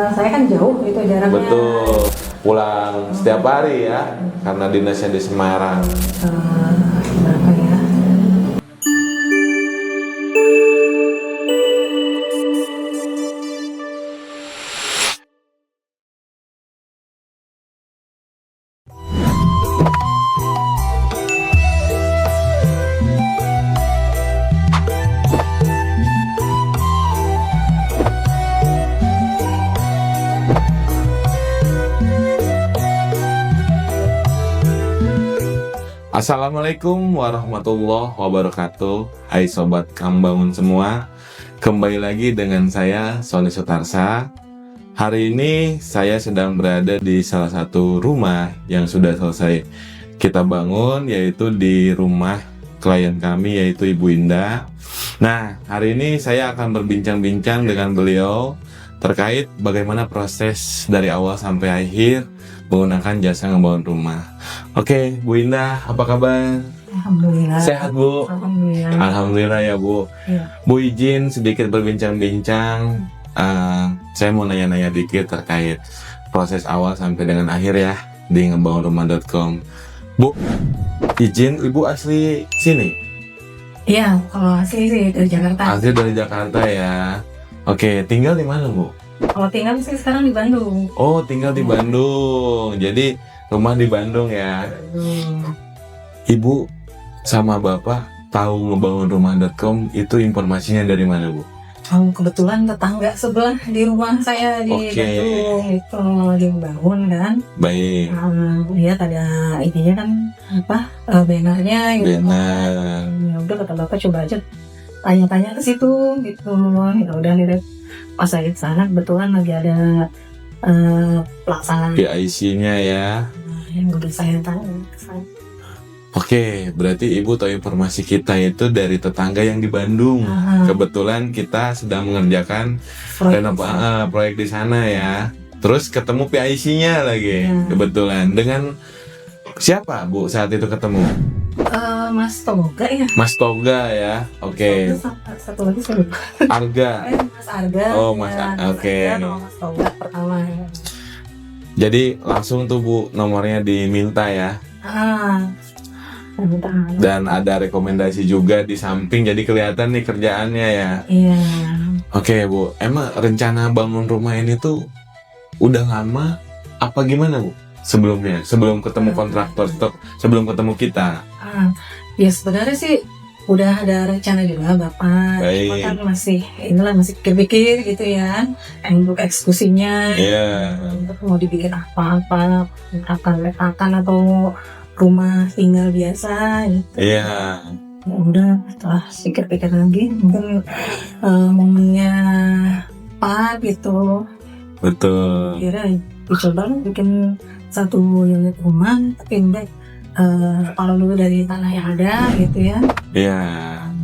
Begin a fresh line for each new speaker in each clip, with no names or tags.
Saya kan jauh gitu jaraknya.
Betul. Pulang setiap hari ya, karena dinasnya di Semarang.
Berapa ya?
Assalamualaikum warahmatullahi wabarakatuh. Hai sobat Kambangun semua, kembali lagi dengan saya Sony Sutarsa. Hari ini saya sedang berada di salah satu rumah yang sudah selesai kita bangun, yaitu di rumah klien kami, yaitu Ibu Indah. Nah, hari ini saya akan berbincang-bincang dengan beliau terkait bagaimana proses dari awal sampai akhir menggunakan jasa ngebangun rumah. Oke, Bu Indah, apa kabar?
Alhamdulillah.
Sehat, Bu?
Alhamdulillah.
Alhamdulillah ya, Bu.
Ya.
Bu izin sedikit berbincang-bincang. Saya mau nanya-nanya dikit terkait proses awal sampai dengan akhir ya di ngebangunrumah.com. Bu, izin, Ibu asli sini?
Iya, kalau asli sih dari Jakarta.
Asli dari Jakarta ya. Oke, tinggal di mana, Bu?
Kalau tinggal sih sekarang di Bandung.
Oh, tinggal di Bandung. Jadi rumah di Bandung ya. Ibu sama Bapak tahu ngebangunrumah.com itu informasinya dari mana, Bu?
Kebetulan tetangga sebelah di rumah saya di
Oke.
Bandung itu dibangun kan.
Baik.
Lihat ada ininya kan bannernya gitu.
Benar.
Ya udah kata bapak coba aja tanya-tanya ke situ gitu. Ya udah lihat pas saya ke sana kebetulan lagi ada pelaksanaan
PIC-nya ya.
yang udah saya tanya ke sana.
Oke, berarti Ibu tahu informasi kita itu dari tetangga yang di Bandung. Kebetulan kita sedang mengerjakan proyek di sana ya. Terus ketemu PIC-nya lagi.
Ya.
Kebetulan dengan siapa, Bu, saat itu ketemu?
Mas Toga ya.
Mas Toga ya. Oke.
Satu lagi saya lupa.
Arga.
Mas Arga.
Oh, Mas
ya,
oke.
Arga sama Mas Toga pertama ya.
Jadi langsung tuh, Bu, nomornya diminta ya.
Minta.
Dan ada rekomendasi juga di samping, jadi kelihatan nih kerjaannya ya.
Iya.
Oke, Bu, emang rencana bangun rumah ini tuh udah lama apa gimana, Bu? Sebelumnya, sebelum ketemu kontraktor, sebelum ketemu kita.
Ya sebenarnya sih udah ada rencana juga Bapak.
Baik.
Cuma kan masih pikir-pikir gitu ya. Untuk eksekusinya.
Iya.
Untuk mau dibikin apa-apa, akan atau rumah tinggal biasa gitu.
Iya.
Ya udah setelah pikir-pikir lagi mungkin momennya pas gitu.
Betul.
Kira dicoba bikin satu unit rumah tapi enggak kalau dulu dari tanah yang ada gitu ya.
Iya.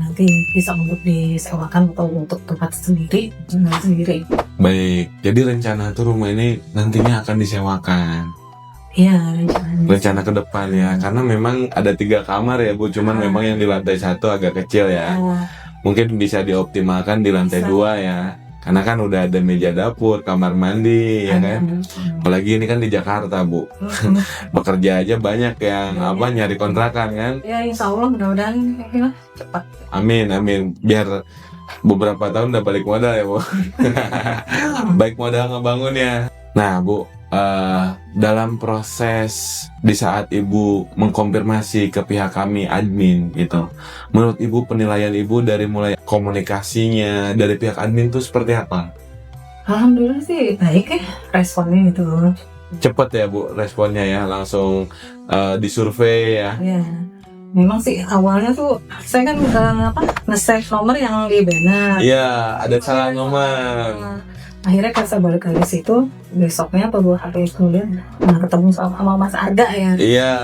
Nanti bisa untuk disewakan atau untuk tempat sendiri, tinggal sendiri.
Baik. Jadi rencana tuh rumah ini nantinya akan disewakan.
Iya,
Rencana ke depan ya. Karena memang ada 3 kamar ya, Bu. Cuman memang yang di lantai 1 agak kecil ya. Mungkin bisa dioptimalkan di lantai 2 ya. Karena kan udah ada meja dapur, kamar mandi ya kan. Apalagi ini kan di Jakarta, Bu. Bekerja aja banyak yang nyari kontrakan kan.
Ya insya Allah mudah-mudahan ya, cepat.
Amin, amin. Biar beberapa tahun udah balik modal ya, Bu. Baik modal ngebangun ya. Nah, Bu, dalam proses di saat Ibu mengkonfirmasi ke pihak kami admin gitu, menurut Ibu penilaian Ibu dari mulai komunikasinya dari pihak admin itu seperti apa?
Alhamdulillah sih baik ya responnya gitu.
Cepet ya, Bu, responnya ya, langsung disurvei ya.
Ya, memang sih awalnya tuh saya kan nge-save nomor yang di banner.
Iya, ada salah nomor.
Akhirnya pas saya balik ke situ besoknya atau 2 hari kemudian ketemu sama Mas Arga ya.
Iya,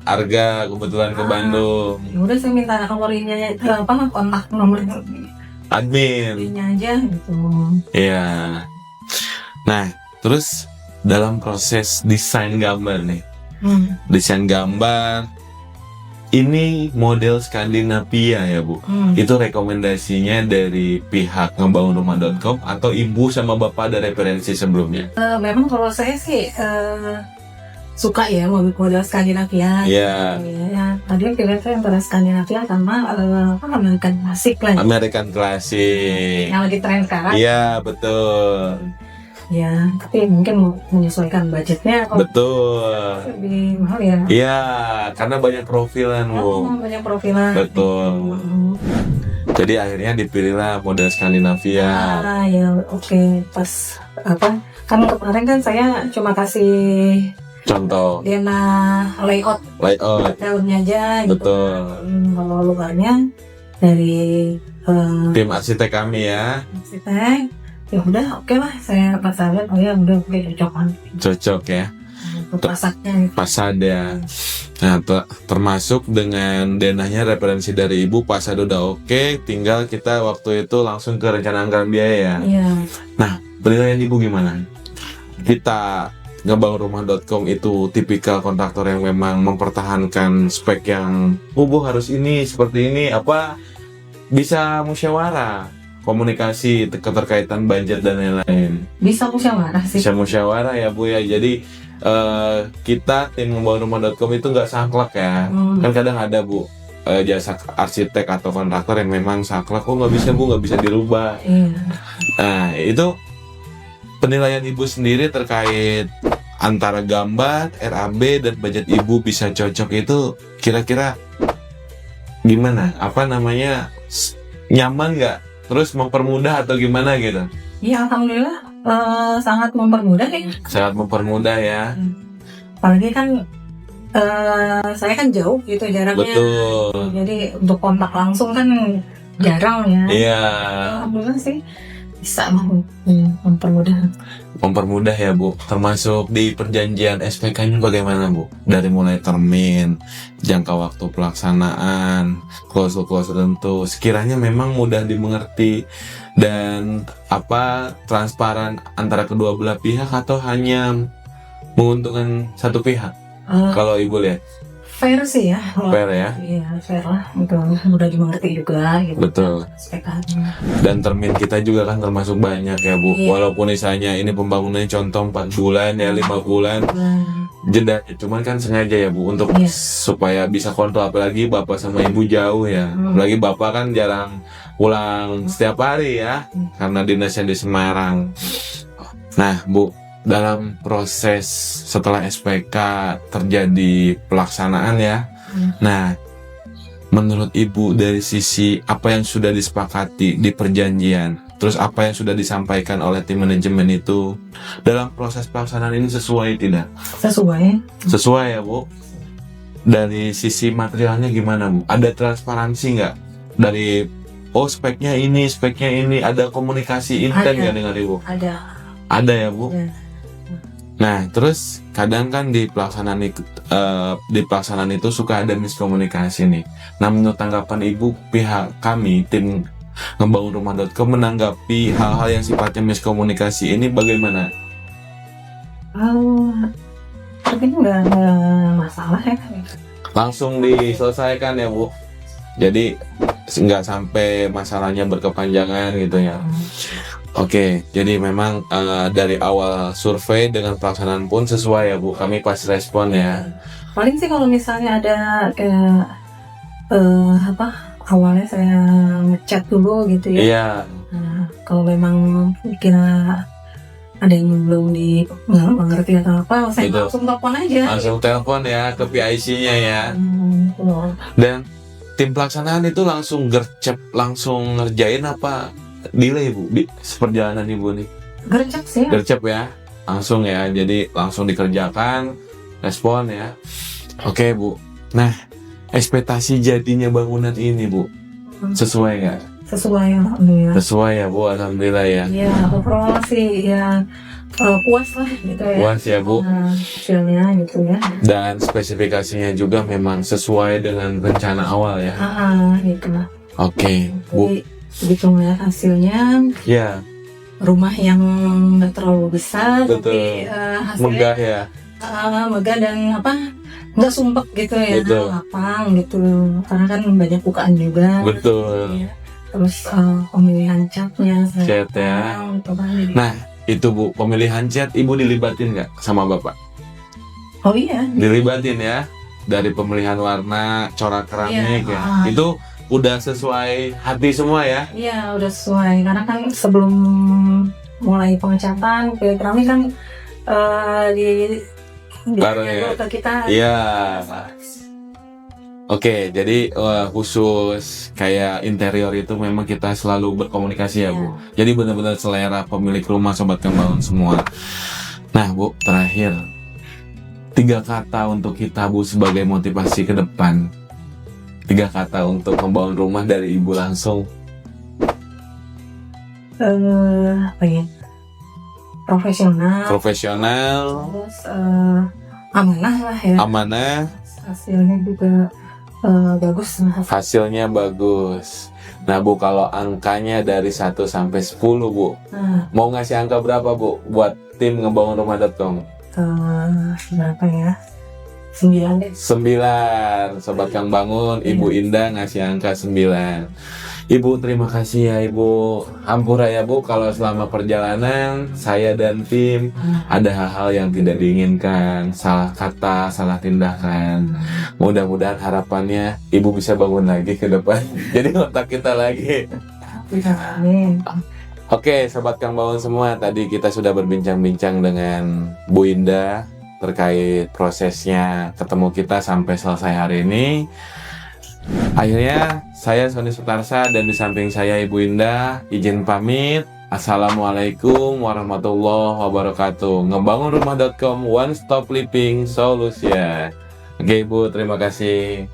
Arga kebetulan ke Bandung.
Ya udah saya minta nomornya kontak nomor
Admin.
aja gitu.
Iya. Nah, terus dalam proses desain gambar nih, desain gambar ini model Skandinavia ya Bu. Itu rekomendasinya dari pihak ngebangunrumah.com atau ibu sama bapak ada referensi sebelumnya?
Memang kalau saya sih suka ya model Skandinavia.
Iya.
Ya, tadi pilih saya antara Skandinavia sama American Classic lah.
American Classic.
Yang lagi tren sekarang.
Iya betul.
Ya, tapi mungkin menyesuaikan budgetnya.
Betul.
Lebih mahal ya.
Iya, karena banyak profilan Bu.
Banyak profilan.
Betul. Jadi akhirnya dipilihlah model Skandinavia.
Ya oke. Pas kan kemarin kan saya cuma kasih
Contoh.
Dena layout daunnya aja.
Betul.
Gitu. Kalau luarnya dari
tim arsitek kami ya.
Arsitek. Ya udah oke lah, saya pas lihat oh ya udah oke
cocok ya
untuk pasaknya
pasada. Nah termasuk dengan denahnya referensi dari ibu, pasada udah oke, tinggal kita waktu itu langsung ke rencana anggaran biaya ya.
Iya.
Nah penilaian ibu gimana? Kita ngebangunrumah.com itu tipikal kontraktor yang memang mempertahankan spek yang bu harus ini seperti ini, apa bisa musyawarah, komunikasi keterkaitan budget dan lain-lain.
Bisa musyawarah sih.
Bisa musyawarah ya Bu ya. Jadi kita tim ngebangunrumah.com itu nggak saklek ya. Kan kadang ada Bu jasa arsitek atau kontraktor yang memang saklek, nggak bisa Bu, nggak bisa dirubah.
Iya.
Nah itu penilaian ibu sendiri terkait antara gambar, RAB dan budget ibu bisa cocok itu kira-kira gimana? Apa namanya, nyaman nggak? Terus mempermudah atau gimana gitu?
Iya, alhamdulillah sangat mempermudah ya.
Sangat mempermudah ya.
Apalagi kan saya kan jauh gitu jaraknya.
Betul.
Jadi untuk kontak langsung kan jarang ya.
Iya.
Alhamdulillah sih bisa mempermudah.
Mempermudah ya Bu. Termasuk di perjanjian SPK-nya bagaimana Bu? Dari mulai termin, jangka waktu pelaksanaan, klausul-klausul tertentu, sekiranya memang mudah dimengerti dan transparan antara kedua belah pihak atau hanya menguntungkan satu pihak? Kalau Ibu lihat
fair sih ya.
Fair ya?
Iya, fair lah. Mudah dimengerti juga gitu.
Betul.
SPK-nya.
Dan termin kita juga kan termasuk banyak ya Bu.
Iya.
Walaupun misalnya ini pembangunannya contoh 4 bulan ya, 5 bulan jeda, cuman kan sengaja ya Bu untuk supaya bisa kontrol, apalagi Bapak sama Ibu jauh ya. Apalagi Bapak kan jarang pulang setiap hari ya, karena dinasnya di Semarang. Nah Bu, dalam proses setelah SPK terjadi pelaksanaan ya. Nah, menurut Ibu dari sisi apa yang sudah disepakati di perjanjian, terus apa yang sudah disampaikan oleh tim manajemen itu dalam proses pelaksanaan ini sesuai tidak?
Sesuai.
Sesuai ya Bu. Dari sisi materialnya gimana Bu? Ada transparansi nggak? Dari speknya ini, ada komunikasi intent nggak dengan Ibu? Ada ya Bu.
Ya.
Nah, terus kadang kan di pelaksanaan itu suka ada miskomunikasi nih. Nah, menurut tanggapan Ibu, pihak kami tim ngebangunrumah.com menanggapi hal-hal yang sifatnya miskomunikasi ini bagaimana?
Tapi nggak masalah ya.
Langsung diselesaikan ya Bu. Jadi nggak sampai masalahnya berkepanjangan gitu ya. Oke, jadi memang dari awal survei dengan pelaksanaan pun sesuai ya Bu. Kami pas respon ya.
Paling sih kalau misalnya ada awalnya saya ngechat dulu gitu ya.
Iya.
Nah, kalau memang kira ada yang belum mengerti atau apa, saya
Gitu.
langsung telepon aja.
Langsung telepon ya ke PIC-nya ya. Dan tim pelaksanaan itu langsung gercep, langsung ngerjain apa delay Bu di perjalanan Ibu nih?
Gercep sih.
Gercep ya, langsung ya. Jadi langsung dikerjakan, respon ya. Oke Bu. Nah, ekspektasi jadinya bangunan ini Bu, sesuai nggak?
Sesuai, alhamdulillah.
Sesuai ya Bu, alhamdulillah ya.
Iya, overall sih ya puas lah gitu ya.
Puas ya Bu.
Hasilnya gitu ya.
Dan spesifikasinya juga memang sesuai dengan rencana awal ya.
Gitu lah.
Oke Bu.
Jadi begitu ngeliat hasilnya,
Ya.
rumah yang nggak terlalu besar,
Betul.
tapi hasilnya
Megah ya.
megah dan nggak sumpek gitu ya,
Betul.
lapang gitu, karena kan banyak bukaan juga.
Betul.
Iya. Terus pemilihan catnya,
Cat ya.
gitu kan. Jadi-
Nah, itu Bu, pemilihan cat Ibu dilibatin nggak sama Bapak?
oh iya,
Dilibatin ya. Dari pemilihan warna, corak keramik
Iya,
ya. Itu udah sesuai hati semua ya?
iya udah sesuai, karena kan sebelum mulai pengecatan kue keramik kan di
Taruh ya.
ke kita.
Iya. Oke, jadi khusus kayak interior itu memang kita selalu berkomunikasi ya, Bu. Jadi benar-benar selera pemilik rumah Sobat Kembangun semua. Nah, Bu, terakhir 3 kata untuk kita, Bu, sebagai motivasi ke depan. 3 kata untuk membangun rumah dari Ibu langsung.
Apa ya, profesional,
Profesional,
terus amanah lah ya,
amanah,
hasilnya juga bagus lah.
hasilnya bagus. Nah, Bu, kalau angkanya dari 1 sampai 10, Bu,
Nah,
mau ngasih angka berapa, Bu, buat tim ngebangunrumah.com?
berapa ya, 9 deh.
9. Sobat Kang Bangun, Ibu Indah ngasih angka 9. Ibu, terima kasih ya, Ibu. Hampura ya, Bu, kalau selama perjalanan saya dan tim ada hal-hal yang tidak diinginkan, salah kata, salah tindakan. Mudah-mudahan harapannya Ibu bisa bangun lagi ke depan. Jadi otak kita lagi.
Amin.
Oke, Sobat Kang Bangun semua, tadi kita sudah berbincang-bincang dengan Bu Indah terkait prosesnya ketemu kita sampai selesai hari ini. Akhirnya saya Sony Sutarsa dan di samping saya Ibu Indah izin pamit. Assalamualaikum warahmatullahi wabarakatuh. Ngebangunrumah.com, one stop living solution. Oke, Ibu, terima kasih.